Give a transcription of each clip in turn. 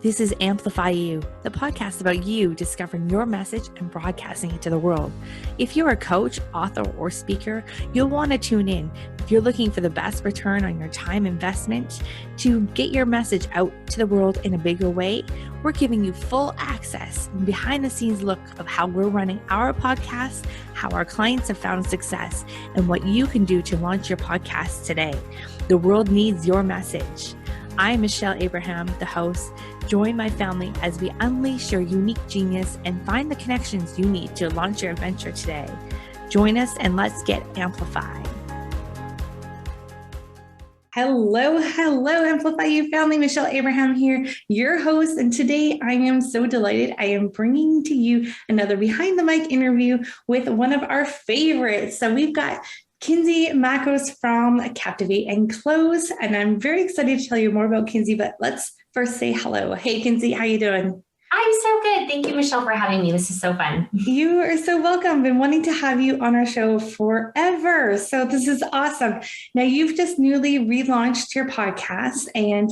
This is Amplify You, the podcast about you discovering your message and broadcasting it to the world. If you're a coach, author, or speaker, you'll want to tune in. If you're looking for the best return on your time investment to get your message out to the world in a bigger way, we're giving you full access and behind the scenes look of how we're running our podcast, how our clients have found success, and what you can do to launch your podcast today. The world needs your message. I'm Michelle Abraham, the host. Join my family as we unleash your unique genius and find the connections you need to launch your adventure today. Join us and let's get amplified. Hello, Amplify You family. Michelle Abraham here, your host. And today I am so delighted. I am bringing to you another behind the mic interview with one of our favorites. So we've got Kinsey Machos from Captivate and Close. And I'm very excited to tell you more about Kinsey, but let's first say hello. Hey, Kinsey, how you doing? I'm so good. Thank you, Michelle, for having me. This is so fun. You are so welcome. Been wanting to have you on our show forever. So this is awesome. Now you've just newly relaunched your podcast and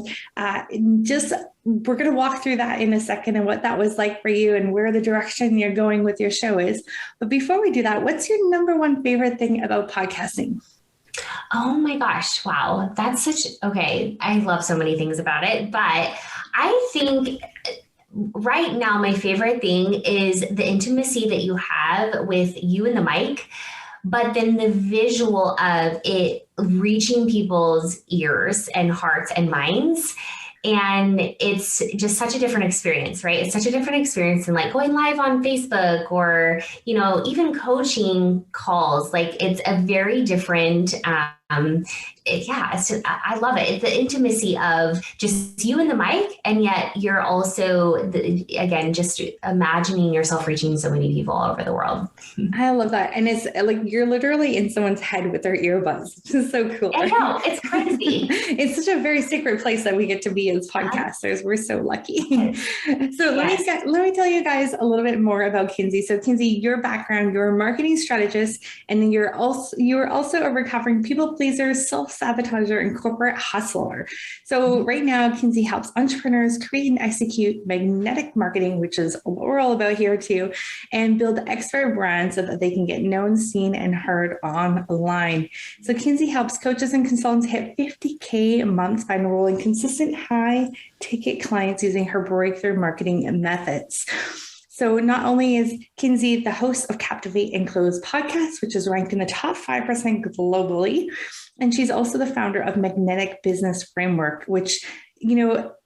we're going to walk through that in a second and what that was like for you and where the direction you're going with your show is. But before we do that, what's your number one favorite thing about podcasting? Oh my gosh. Wow. Okay. I love so many things about it, but I think right now, my favorite thing is the intimacy that you have with you and the mic, but then the visual of it reaching people's ears and hearts and minds. And it's just such a different experience, right? It's such a different experience than like going live on Facebook or, even coaching calls. Like it's a very different, I love it. It's the intimacy of just you and the mic. And yet you're also, just imagining yourself reaching so many people all over the world. I love that. And it's like, you're literally in someone's head with their earbuds, which is so cool. I know, it's crazy. It's such a very secret place that we get to be as podcasters. We're so lucky. So let me tell you guys a little bit more about Kinsey. So Kinsey, your background, you're a marketing strategist, and then you're also a recovering people pleaser, self-sabotager, and corporate hustler. So right now, Kinsey helps entrepreneurs create and execute magnetic marketing, which is what we're all about here too, and build expert brands so that they can get known, seen, and heard online. So Kinsey helps coaches and consultants hit 50K a month by enrolling consistent high-ticket clients using her breakthrough marketing methods. So not only is Kinsey the host of Captivate and Close podcast, which is ranked in the top 5% globally, and she's also the founder of Magnetic Business Framework, which,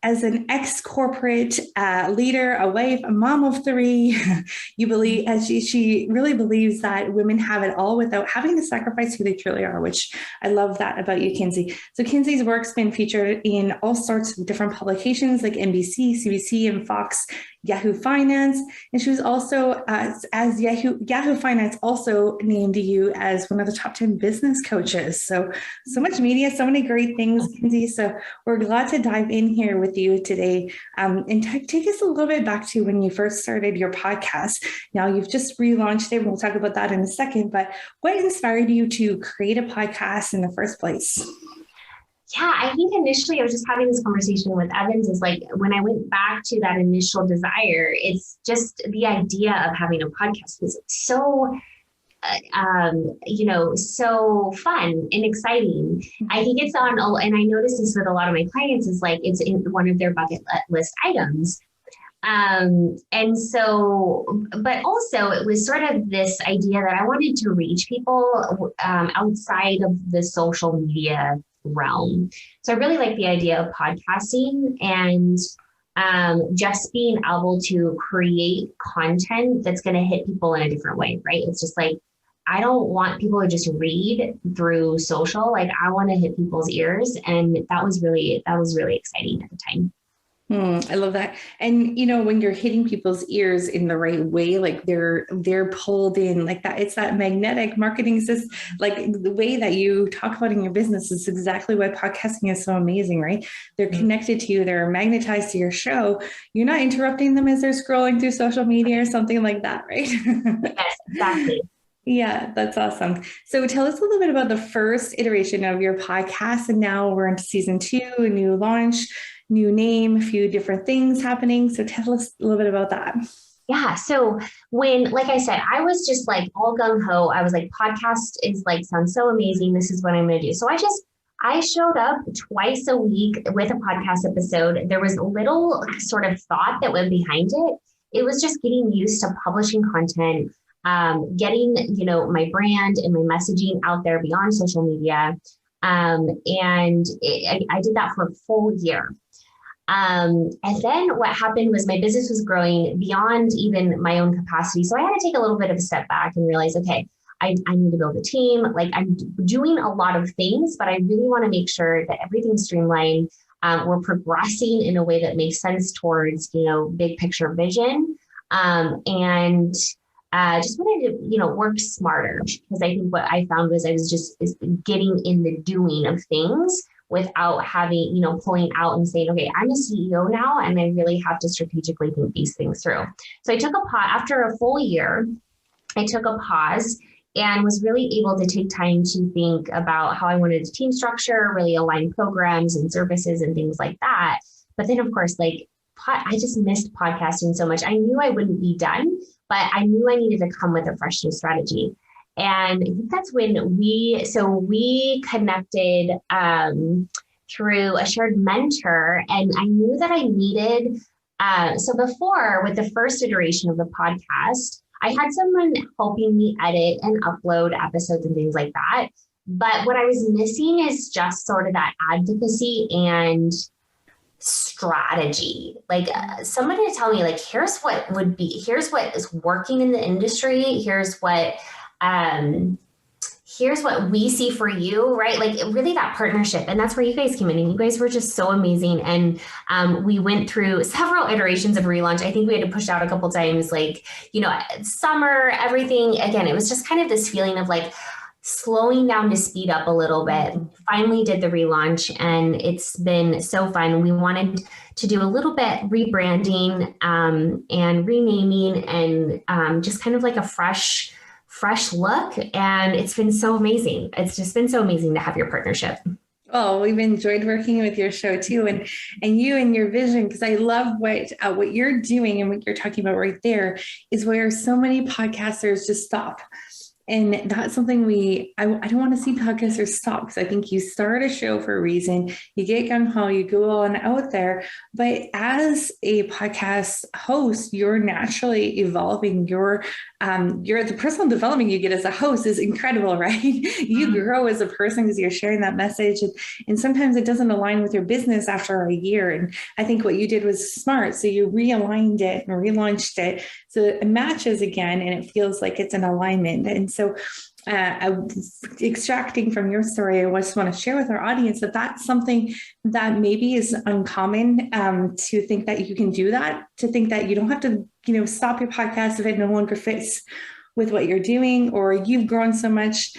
as an ex-corporate leader, a wife, a mom of three, she really believes that women have it all without having to sacrifice who they truly are, which I love that about you, Kinsey. So Kinsey's work's been featured in all sorts of different publications like NBC, CBC, and Fox, Yahoo Finance. And she was also, as Yahoo Finance also named you as one of the top 10 business coaches. So much media, so many great things, Kinsey. So we're glad to dive in here with you today and take us a little bit back to when you first started your podcast. Now you've just relaunched it. We'll talk about that in a second, but what inspired you to create a podcast in the first place? Yeah, I think initially I was just having this conversation with Evans is like, when I went back to that initial desire, it's just the idea of having a podcast was so so fun and exciting. I think it's on, and I noticed this with a lot of my clients is like, it's in one of their bucket list items. And so, but also it was sort of this idea that I wanted to reach people outside of the social media realm. So I really like the idea of podcasting and just being able to create content that's going to hit people in a different way, right? It's just like, I don't want people to just read through social. Like I want to hit people's ears. And that was really exciting at the time. I love that. And, when you're hitting people's ears in the right way, like they're pulled in like that, it's that magnetic marketing system, like the way that you talk about in your business is exactly why podcasting is so amazing, right? They're connected to you. They're magnetized to your show. You're not interrupting them as they're scrolling through social media or something like that, right? Yes, exactly. Yeah, that's awesome. So tell us a little bit about the first iteration of your podcast. And now we're into season 2, a new launch. new name, a few different things happening. So tell us a little bit about that. Yeah. So when, like I said, I was just like all gung ho. I was like, podcast is like, sounds so amazing. This is what I'm going to do. So I showed up twice a week with a podcast episode. There was little sort of thought that went behind it. It was just getting used to publishing content, getting, my brand and my messaging out there beyond social media. I did that for a full year. And then what happened was my business was growing beyond even my own capacity. So I had to take a little bit of a step back and realize, okay, I need to build a team. Like I'm doing a lot of things, but I really want to make sure that everything's streamlined. We're progressing in a way that makes sense towards, big picture vision. And just wanted to, work smarter, because I think what I found was I was just getting in the doing of things without having, pulling out and saying, okay, I'm a CEO now, and I really have to strategically think these things through. So I took a pause after a full year. I took a pause and was really able to take time to think about how I wanted to team structure, really align programs and services and things like that. But then, of course, I just missed podcasting so much. I knew I wouldn't be done, but I knew I needed to come with a fresh new strategy. And I think that's when we connected through a shared mentor, and I knew that I needed, so before, with the first iteration of the podcast, I had someone helping me edit and upload episodes and things like that. But what I was missing is just sort of that advocacy and strategy, somebody to tell me, here's what is working in the industry. Here's what we see for you, right? Really that partnership. And that's where you guys came in, and you guys were just so amazing. And we went through several iterations of relaunch. I think we had to push out a couple times, summer, everything. Again, it was just kind of this feeling of slowing down to speed up a little bit. Finally did the relaunch, and it's been so fun. We wanted to do a little bit rebranding and renaming, and just kind of a fresh look. And it's been so amazing. It's just been so amazing to have your partnership. Oh, we've enjoyed working with your show too, and you and your vision, because I love what you're doing, and what you're talking about right there is where so many podcasters just stop. And that's something I don't want to see podcasters stop, because I think you start a show for a reason, you get gung-ho, you go on out there. But as a podcast host, you're naturally evolving. The personal development you get as a host is incredible, right? You grow as a person because you're sharing that message. And sometimes it doesn't align with your business after a year. And I think what you did was smart. So you realigned it and relaunched it so it matches again, and it feels like it's in alignment. And so extracting from your story, I just want to share with our audience that that's something that maybe is uncommon, to think that you can do that, to think that you don't have to, stop your podcast if it no longer fits with what you're doing, or you've grown so much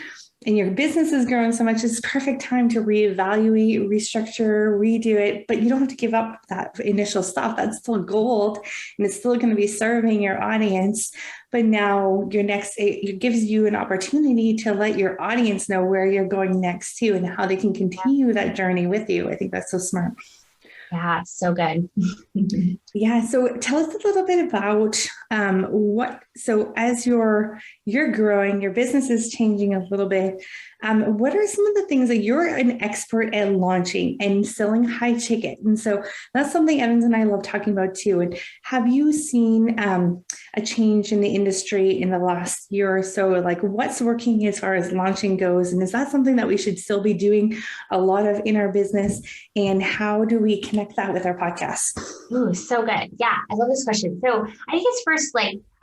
and your business has grown so much. It's perfect time to reevaluate, restructure, redo it, but you don't have to give up that initial stuff. That's still gold, and it's still going to be serving your audience. But now it gives you an opportunity to let your audience know where you're going next too, and how they can continue that journey with you. I think that's so smart. Yeah, so good. Yeah. So tell us a little bit about so as you're growing, your business is changing a little bit. What are some of the things that you're an expert at launching and selling high ticket? And so that's something Evans and I love talking about too. And have you seen a change in the industry in the last year or so? What's working as far as launching goes? And is that something that we should still be doing a lot of in our business? And how do we connect that with our podcast? Ooh, so good. Yeah, I love this question. So I think it's first,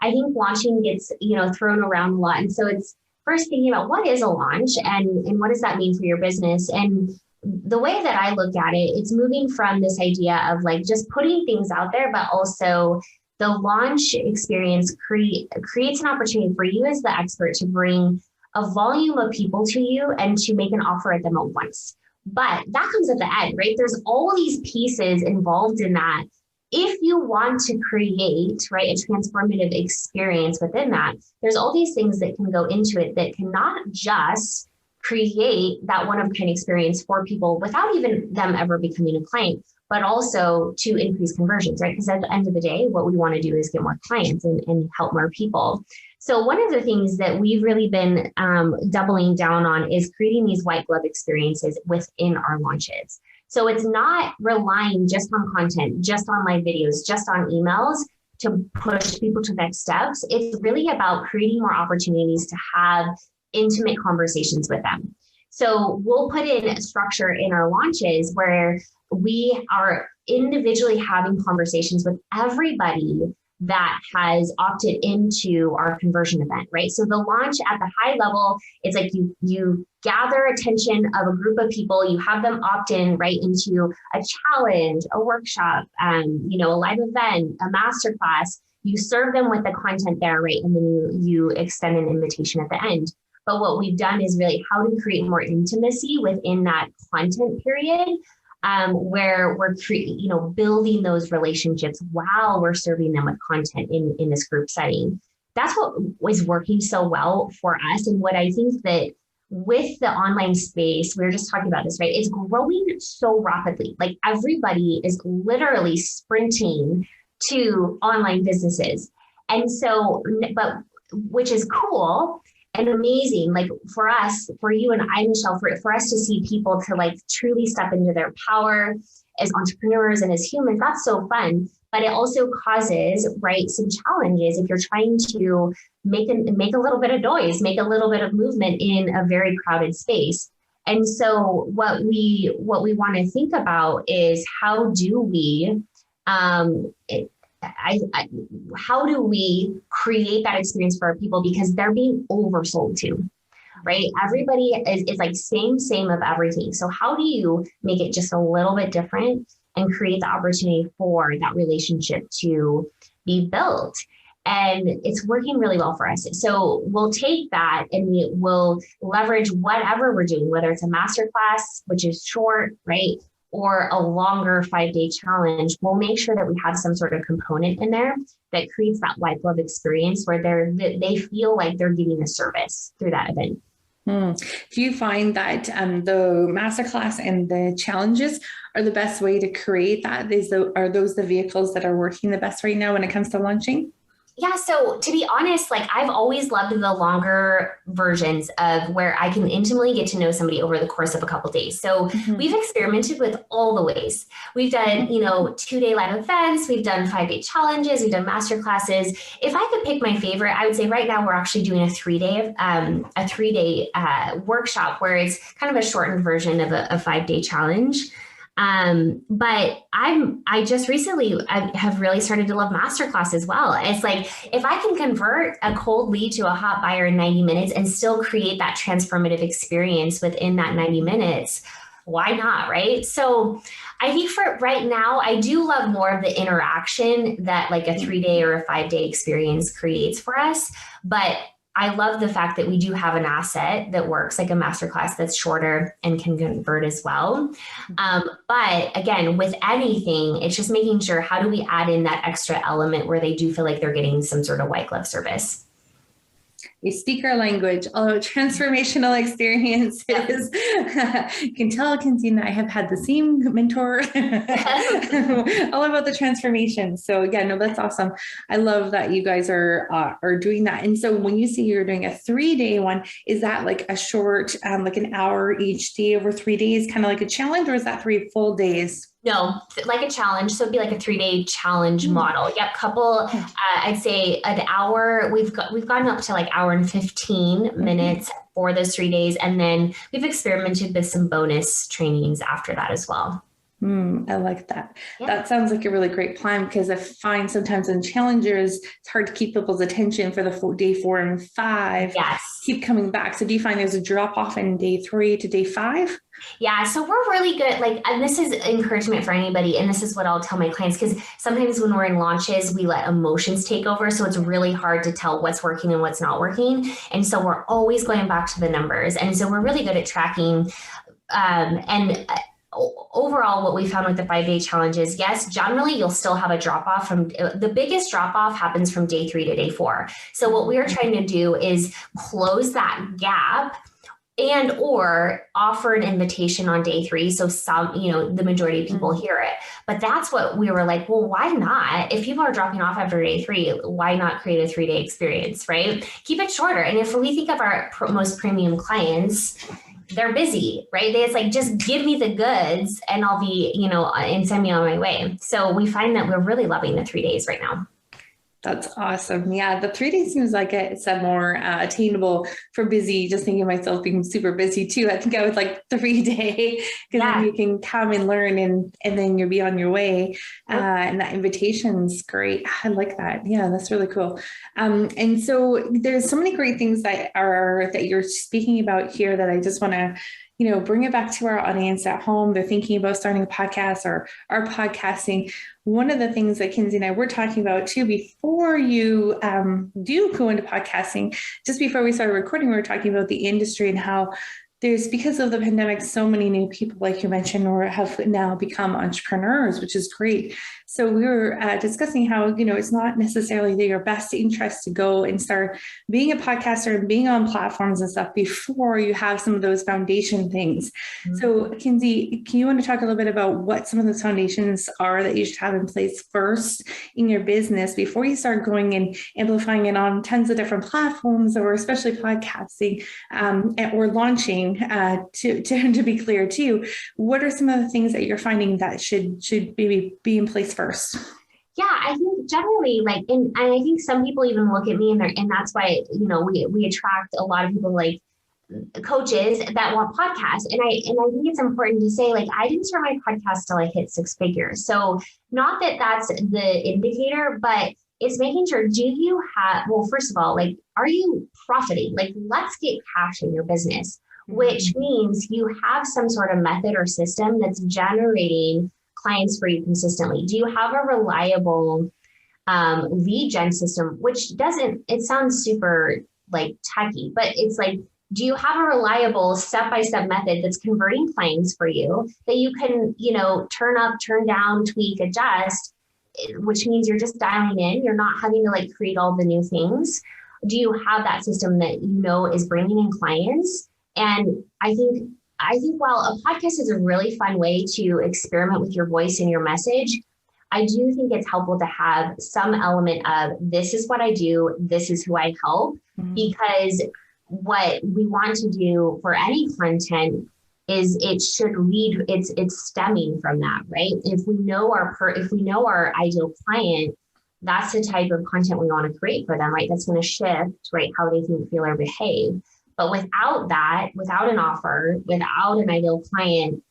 I think launching gets, thrown around a lot. And so it's first thinking about what is a launch and what does that mean for your business? And the way that I look at it, it's moving from this idea of just putting things out there, but also the launch experience creates an opportunity for you as the expert to bring a volume of people to you and to make an offer at them at once. But that comes at the end, right? There's all these pieces involved in that. If you want to create, right, a transformative experience within that, there's all these things that can go into it that cannot just create that one-of-a-kind experience for people without even them ever becoming a client, but also to increase conversions, right? Because at the end of the day, what we want to do is get more clients and help more people. So one of the things that we've really been doubling down on is creating these white glove experiences within our launches. So it's not relying just on content, just on live videos, just on emails to push people to the next steps. It's really about creating more opportunities to have intimate conversations with them. So we'll put in a structure in our launches where we are individually having conversations with everybody that has opted into our conversion event, right? So the launch at the high level, it's like you gather attention of a group of people, you have them opt in right into a challenge, a workshop, a live event, a masterclass. You serve them with the content there, right? And then you extend an invitation at the end. But what we've done is really how to create more intimacy within that content period, where we're building those relationships while we're serving them with content in this group setting. That's what was working so well for us. And what I think that with the online space, we were just talking about this, right? It's growing so rapidly. Like everybody is literally sprinting to online businesses. And so, but which is cool and amazing, like for us, for you and I, Michelle, for us to see people to like truly step into their power as entrepreneurs and as humans, that's so fun. But it also causes, right, some challenges if you're trying to make a little bit of noise, make a little bit of movement in a very crowded space. And so what we want to think about is how do we how do we create that experience for our people, because they're being oversold too, right? Everybody is like same of everything. So how do you make it just a little bit different and create the opportunity for that relationship to be built? And it's working really well for us. So we'll take that and we'll leverage whatever we're doing, whether it's a masterclass, which is short, right? Or a longer 5-day challenge. We'll make sure that we have some sort of component in there that creates that white glove experience where they feel like they're getting a service through that event. Do you find that the masterclass and the challenges are the best way to create that? Are those the vehicles that are working the best right now when it comes to launching? Yeah. So to be honest, like I've always loved the longer versions of where I can intimately get to know somebody over the course of a couple of days. So we've experimented with all the ways. We've done, 2-day live events. We've done 5-day challenges. We've done master classes. If I could pick my favorite, I would say right now we're actually doing a 3-day workshop where it's kind of a shortened version of a 5-day challenge. But I just recently I have really started to love masterclass as well. It's like, if I can convert a cold lead to a hot buyer in 90 minutes and still create that transformative experience within that 90 minutes, why not? Right. So I think for right now, I do love more of the interaction that like a 3-day or a 5-day experience creates for us. But I love the fact that we do have an asset that works like a masterclass that's shorter and can convert as well. But again, with anything, it's just making sure, how do we add in that extra element where they do feel like they're getting some sort of white glove service? They speak our language, although transformational experiences. You can tell Kinsey and I have had the same mentor all about the transformation. So yeah, no, that's awesome. I love that you guys are doing that. And so when you say you're doing a 3-day one, is that like a short, like an hour each day over 3 days, kind of like a challenge, or is that 3 full days? No, like a challenge. So it'd be like a 3-day challenge model. Yep. I'd say an hour. We've gotten up to like hour and 15 minutes for those 3 days. And then we've experimented with some bonus trainings after that as well. I like that. Yeah. That sounds like a really great plan, because I find sometimes in challenges, it's hard to keep people's attention for the day 4 and 5. Yes. Keep coming back. So do you find there's a drop off in day 3 to day 5? Yeah. So we're really good. Like, and this is encouragement for anybody. And this is what I'll tell my clients, because sometimes when we're in launches, we let emotions take over. So it's really hard to tell what's working and what's not working. And so we're always going back to the numbers. And so we're really good at tracking. Overall, what we found with the 5-day challenge is, yes, generally you'll still have a drop off from the biggest drop off happens from day 3 to day 4. So what we are trying to do is close that gap and or offer an invitation on day 3. So some, the majority of people hear it, but that's what we were like, well, why not? If people are dropping off after day 3, why not create a 3-day experience, right? Keep it shorter. And if we think of our most premium clients, they're busy, right? It's like, just give me the goods and I'll be, and send me on my way. So we find that we're really loving the 3 days right now. That's awesome. Yeah. The 3 days seems like it's a more attainable for busy. Just thinking of myself being super busy too. I think I was like 3-day because then you can come and learn and then you'll be on your way. And that invitation's great. I like that. Yeah, that's really cool. And so there's so many great things that you're speaking about here that I just want to bring it back to our audience at home. They're thinking about starting a podcast or are podcasting. One of the things that Kinsey and I were talking about too, before you do go into podcasting, just before we started recording, we were talking about the industry and how there's, because of the pandemic, so many new people, like you mentioned, or have now become entrepreneurs, which is great. So we were discussing how, it's not necessarily your best interest to go and start being a podcaster and being on platforms and stuff before you have some of those foundation things. Mm-hmm. So Kinsey, can you want to talk a little bit about what some of those foundations are that you should have in place first in your business before you start going and amplifying it on tons of different platforms, or especially podcasting or launching? To be clear too, what are some of the things that you're finding that should maybe be in place first? Yeah, I think generally, and I think some people even look at me and that's why, we attract a lot of people like coaches that want podcasts. And I think it's important to say, I didn't start my podcast till I hit 6 figures. So not that that's the indicator, but it's making sure, first of all, are you profiting? Let's get cash in your business, which means you have some sort of method or system that's generating clients for you consistently. Do you have a reliable lead gen system, which it sounds super techy, but it's do you have a reliable step-by-step method that's converting clients for you that you can, turn up, turn down, tweak, adjust, which means you're just dialing in. You're not having to create all the new things. Do you have that system that is bringing in clients? And I think while a podcast is a really fun way to experiment with your voice and your message, I do think it's helpful to have some element of, this is what I do, this is who I help, because what we want to do for any content is it should lead, it's stemming from that, right? If we know our ideal client, that's the type of content we want to create for them, right? That's going to shift, right, how they think, feel, or behave. But without that, without an offer, without an ideal client,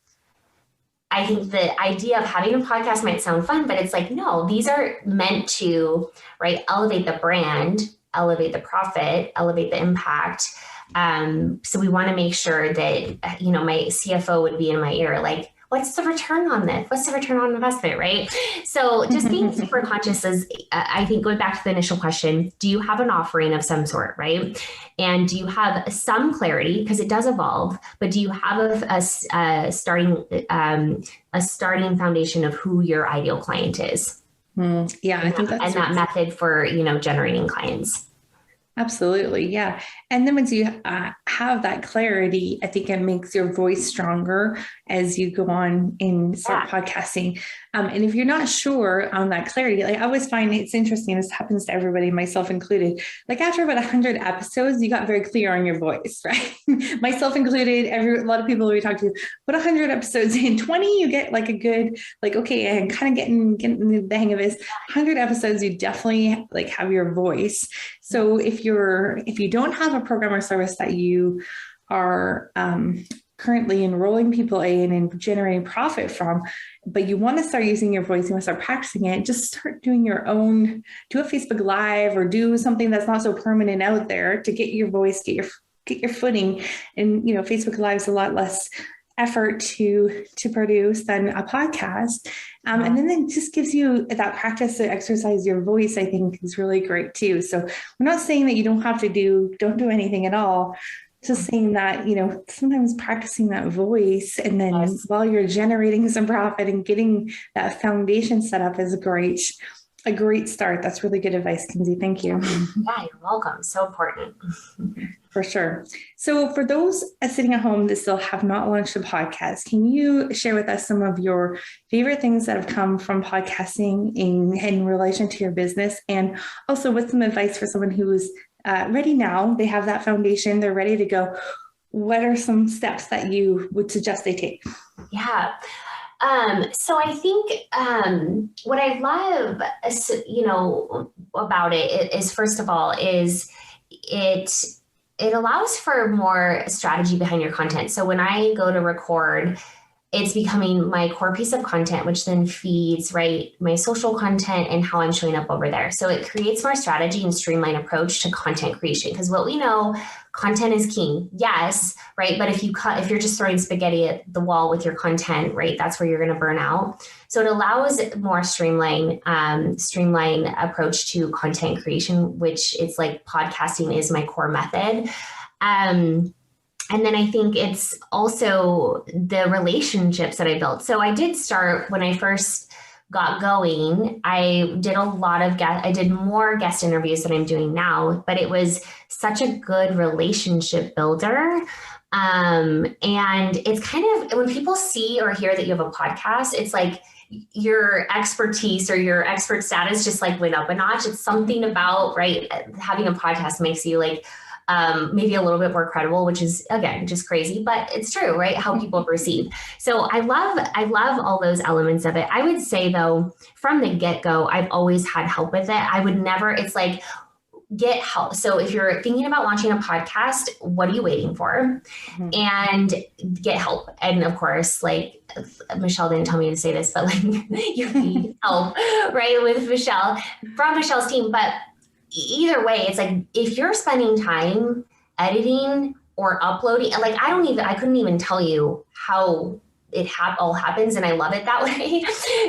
I think the idea of having a podcast might sound fun, but it's no, these are meant to, right, elevate the brand, elevate the profit, elevate the impact. So we want to make sure that, my CFO would be in my ear, what's the return on this? What's the return on investment, right? So just being super conscious is, I think, going back to the initial question, do you have an offering of some sort, right? And do you have some clarity, because it does evolve, but do you have a starting foundation of who your ideal client is? Yeah, I think that's and that method for, generating clients. Absolutely. Yeah. And then once you have that clarity, I think it makes your voice stronger as you go on and start podcasting. And if you're not sure on that clarity, I always find it's interesting. This happens to everybody, myself included. After about 100 episodes, you got very clear on your voice, right? Myself included, a lot of people we talk to, but 100 episodes in 20, you get a good, okay, I'm kind of getting the hang of this. 100 episodes, you definitely have your voice. So if you don't have a program or service that you are currently enrolling people in and generating profit from, but you want to start using your voice, you want to start practicing it, just start doing your own, do a Facebook Live or do something that's not so permanent out there to get your voice, get your footing. And, Facebook Live is a lot less effort to produce than a podcast. And then it just gives you that practice to exercise your voice, I think is really great too. So we're not saying that you don't do anything at all. Just saying that, sometimes practicing that voice and then while you're generating some profit and getting that foundation set up is great. A great start. That's really good advice, Kinsey. Thank you. Yeah, you're welcome. So important. For sure. So for those sitting at home that still have not launched a podcast, can you share with us some of your favorite things that have come from podcasting in relation to your business? And also with some advice for someone who is ready now, they have that foundation, they're ready to go. What are some steps that you would suggest they take? Yeah. So I think what I love, about it is, first of all, is it allows for more strategy behind your content. So when I go to record, it's becoming my core piece of content, which then feeds, right, my social content and how I'm showing up over there. So it creates more strategy and streamlined approach to content creation. Because what we know, content is king. Yes, right. But if you're just throwing spaghetti at the wall with your content, right, that's where you're going to burn out. So it allows more streamlined approach to content creation, which it's like podcasting is my core method. And then I think it's also the relationships that I built. So I did start when I first got going. I did more guest interviews than I'm doing now, but it was such a good relationship builder. And it's kind of, when people see or hear that you have a podcast, it's like your expertise or your expert status just like went up a notch. It's something about, right, having a podcast makes you like, maybe a little bit more credible, which is, again, just crazy, but it's true, right? How people perceive. So I love all those elements of it. I would say though, from the get-go, I've always had help with it. It's like, get help. So if you're thinking about launching a podcast, what are you waiting for? Mm-hmm. And get help. And of course, like Michelle didn't tell me to say this, but like you need help, right? With Michelle, from Michelle's team. But either way, it's like, if you're spending time editing or uploading, like I couldn't even tell you how it all happens. And I love it that way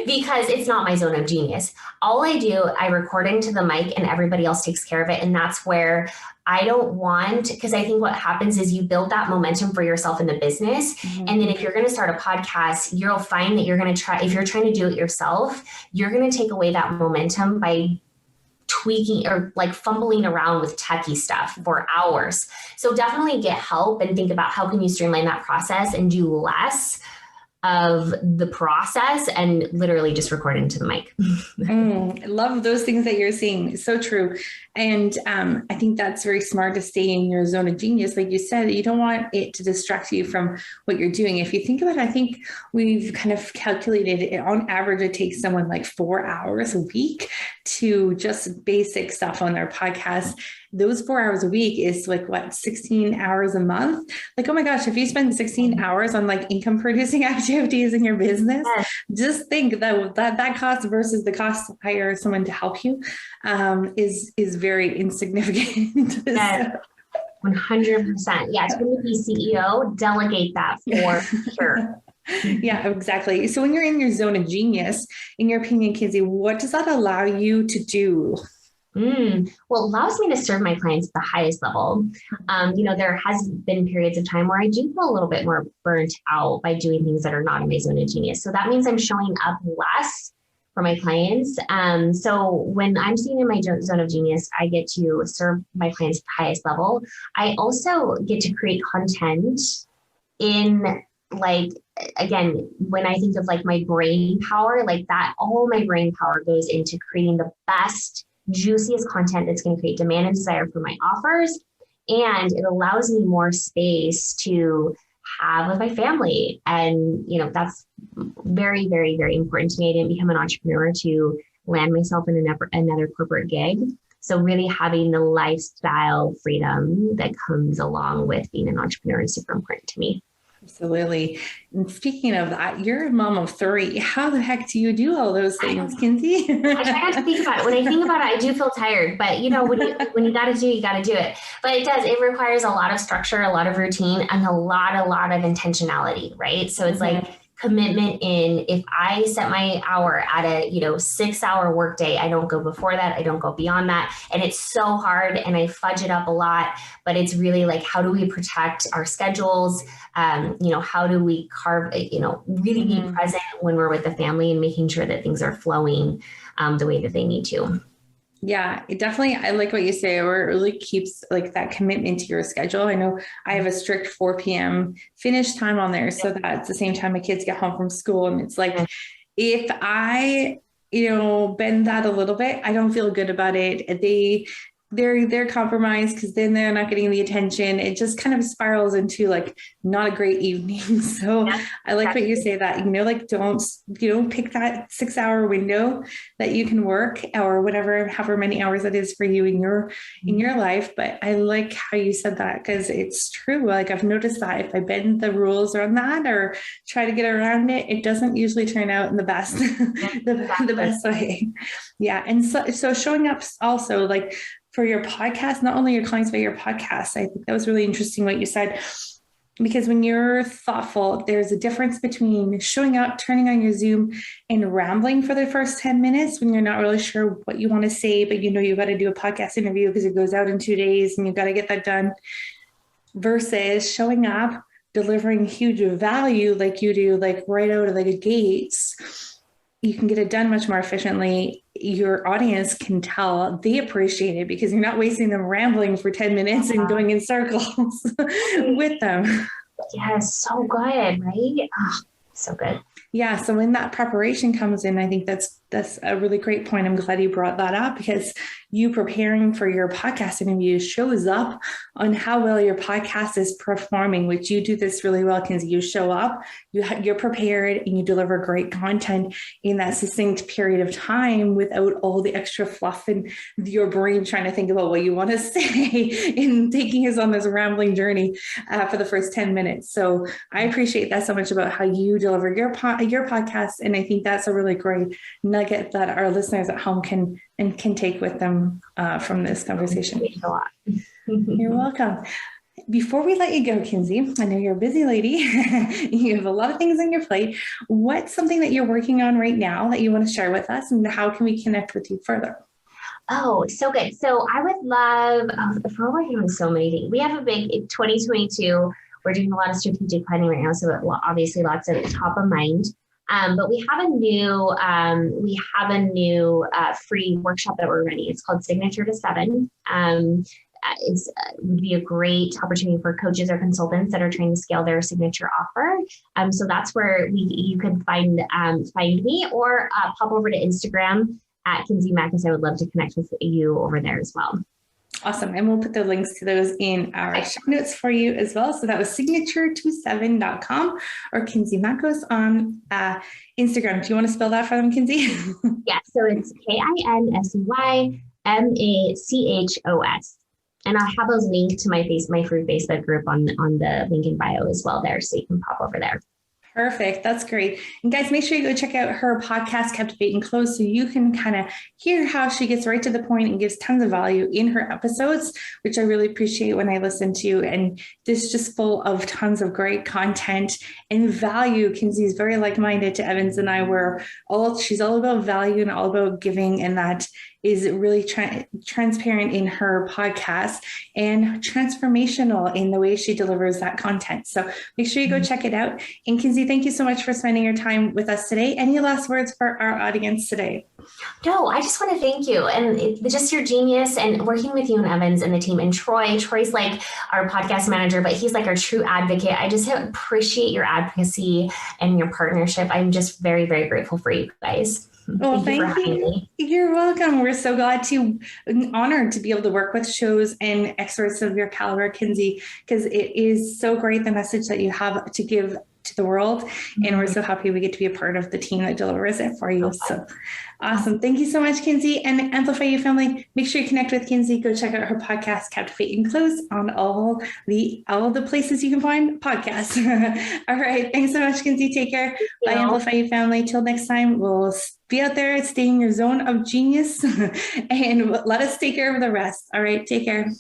because it's not my zone of genius. All I do, I record into the mic and everybody else takes care of it. And that's where I don't want, because I think what happens is you build that momentum for yourself in the business. Mm-hmm. And then if you're going to start a podcast, you'll find that you're going to try, if you're trying to do it yourself, you're going to take away that momentum by tweaking or like fumbling around with techie stuff for hours. So definitely get help and think about how can you streamline that process and do less of the process and literally just record into the mic. I love those things that you're saying. So true. And I think that's very smart to stay in your zone of genius. Like you said, you don't want it to distract you from what you're doing. If you think about it, I think we've kind of calculated it, on average, it takes someone like 4 hours a week to just basic stuff on their podcast. Those 4 hours a week is like what, 16 hours a month? Like, oh my gosh, if you spend 16 hours on like income producing activities in your business, just think that cost versus the cost to hire someone to help you is very insignificant. 100%. Yeah, it's going to be CEO, delegate that for sure. Yeah, exactly. So when you're in your zone of genius, in your opinion, Kinsey, what does that allow you to do? Well, it allows me to serve my clients at the highest level. There has been periods of time where I do feel a little bit more burnt out by doing things that are not in my zone of genius. So that means I'm showing up less for my clients. So when I'm sitting in my zone of genius, I get to serve my clients at the highest level. I also get to create content in, like, again, when I think of like my brain power, like that, all my brain power goes into creating the best, juiciest content that's going to create demand and desire for my offers. And it allows me more space to have with my family. And, that's very, very, very important to me. I didn't become an entrepreneur to land myself in another corporate gig. So really having the lifestyle freedom that comes along with being an entrepreneur is super important to me. Absolutely. And speaking of that, you're a mom of 3. How the heck do you do all those things, Kinsey? I try not to think about it. When I think about it, I do feel tired, but when you got to do, you got to do it. But it requires a lot of structure, a lot of routine, and a lot of intentionality, right? So it's like commitment in, if I set my hour at a, 6-hour workday, I don't go before that. I don't go beyond that. And it's so hard and I fudge it up a lot, but it's really like, how do we protect our schedules? How do we carve, really be present when we're with the family and making sure that things are flowing the way that they need to. Yeah, it definitely, I like what you say, where it really keeps like that commitment to your schedule. I know I have a strict 4 p.m. finish time on there. So that's the same time my kids get home from school. And it's like, if I, bend that a little bit, I don't feel good about it. They're compromised because then they're not getting the attention. It just kind of spirals into like not a great evening. So I like what you say that, don't pick that 6-hour window that you can work or whatever, however many hours it is for you in your life. But I like how you said that because it's true. Like I've noticed that if I bend the rules on that or try to get around it, it doesn't usually turn out in the best, the best way. Yeah. And so showing up also like, for your podcast, not only your clients, but your podcast. I think that was really interesting what you said, because when you're thoughtful, there's a difference between showing up, turning on your Zoom and rambling for the first 10 minutes when you're not really sure what you want to say, but you got to do a podcast interview because it goes out in 2 days and you've got to get that done, versus showing up, delivering huge value like you do, like right out of the gates. You can get it done much more efficiently. Your audience can tell they appreciate it because you're not wasting them rambling for 10 minutes and going in circles with them. Yeah, so good, right? Oh, so good. Yeah. So when that preparation comes in, I think that's a really great point. I'm glad you brought that up because you preparing for your podcast interview shows up on how well your podcast is performing, which you do this really well because you show up, you're prepared and you deliver great content in that succinct period of time without all the extra fluff in your brain trying to think about what you want to say and taking us on this rambling journey for the first 10 minutes. So I appreciate that so much about how you deliver your podcast. And I think that's a really great nugget that our listeners at home can take with them from this conversation. You're welcome. Before we let you go, Kinsey, I know you're a busy lady. You have a lot of things on your plate. What's something that you're working on right now that you want to share with us, and how can we connect with you further? Oh, so good. So I would love, we're working on so many things. We have a big 2022. We're doing a lot of strategic planning right now. So obviously lots of top of mind. But we have a new free workshop that we're running. It's called Signature to 7. It would be a great opportunity for coaches or consultants that are trying to scale their signature offer. So that's where you can find me or pop over to Instagram at Kinsey Machos. I would love to connect with you over there as well. Awesome. And we'll put the links to those in our show notes for you as well. So that was signature27.com or Kinsey Machos on Instagram. Do you want to spell that for them, Kinsey? Yeah. So it's KINSEYMACHOS. And I'll have those linked to my free Facebook group on the link in bio as well there. So you can pop over there. Perfect. That's great. And guys, make sure you go check out her podcast, Captivate Close, so you can kind of hear how she gets right to the point and gives tons of value in her episodes, which I really appreciate when I listen to. And this is just full of tons of great content and value. Kinsey's very like-minded to Evans and I, where she's all about value and all about giving, and that is really transparent in her podcast and transformational in the way she delivers that content. So make sure you go check it out. And Kinsey, thank you so much for spending your time with us today. Any last words for our audience today? No, I just want to thank you and just your genius and working with you and Evans and the team and Troy. Troy's like our podcast manager, but he's like our true advocate. I just appreciate your advocacy and your partnership. I'm just very, very grateful for you guys. Well, thank you. You're welcome. We're so honored to be able to work with shows and experts of your caliber, Kinsey, because it is so great, the message that you have to give to the world. And we're so happy we get to be a part of the team that delivers it for you. So awesome. Thank you so much, Kinsey. And Amplify You family, make sure you connect with Kinsey. Go check out her podcast, Captivate Close, on all the places you can find podcasts. All right. Thanks so much, Kinsey. Take care. Bye, Amplify You family. Till next time, we'll be out there, stay in your zone of genius, and let us take care of the rest. All right. Take care.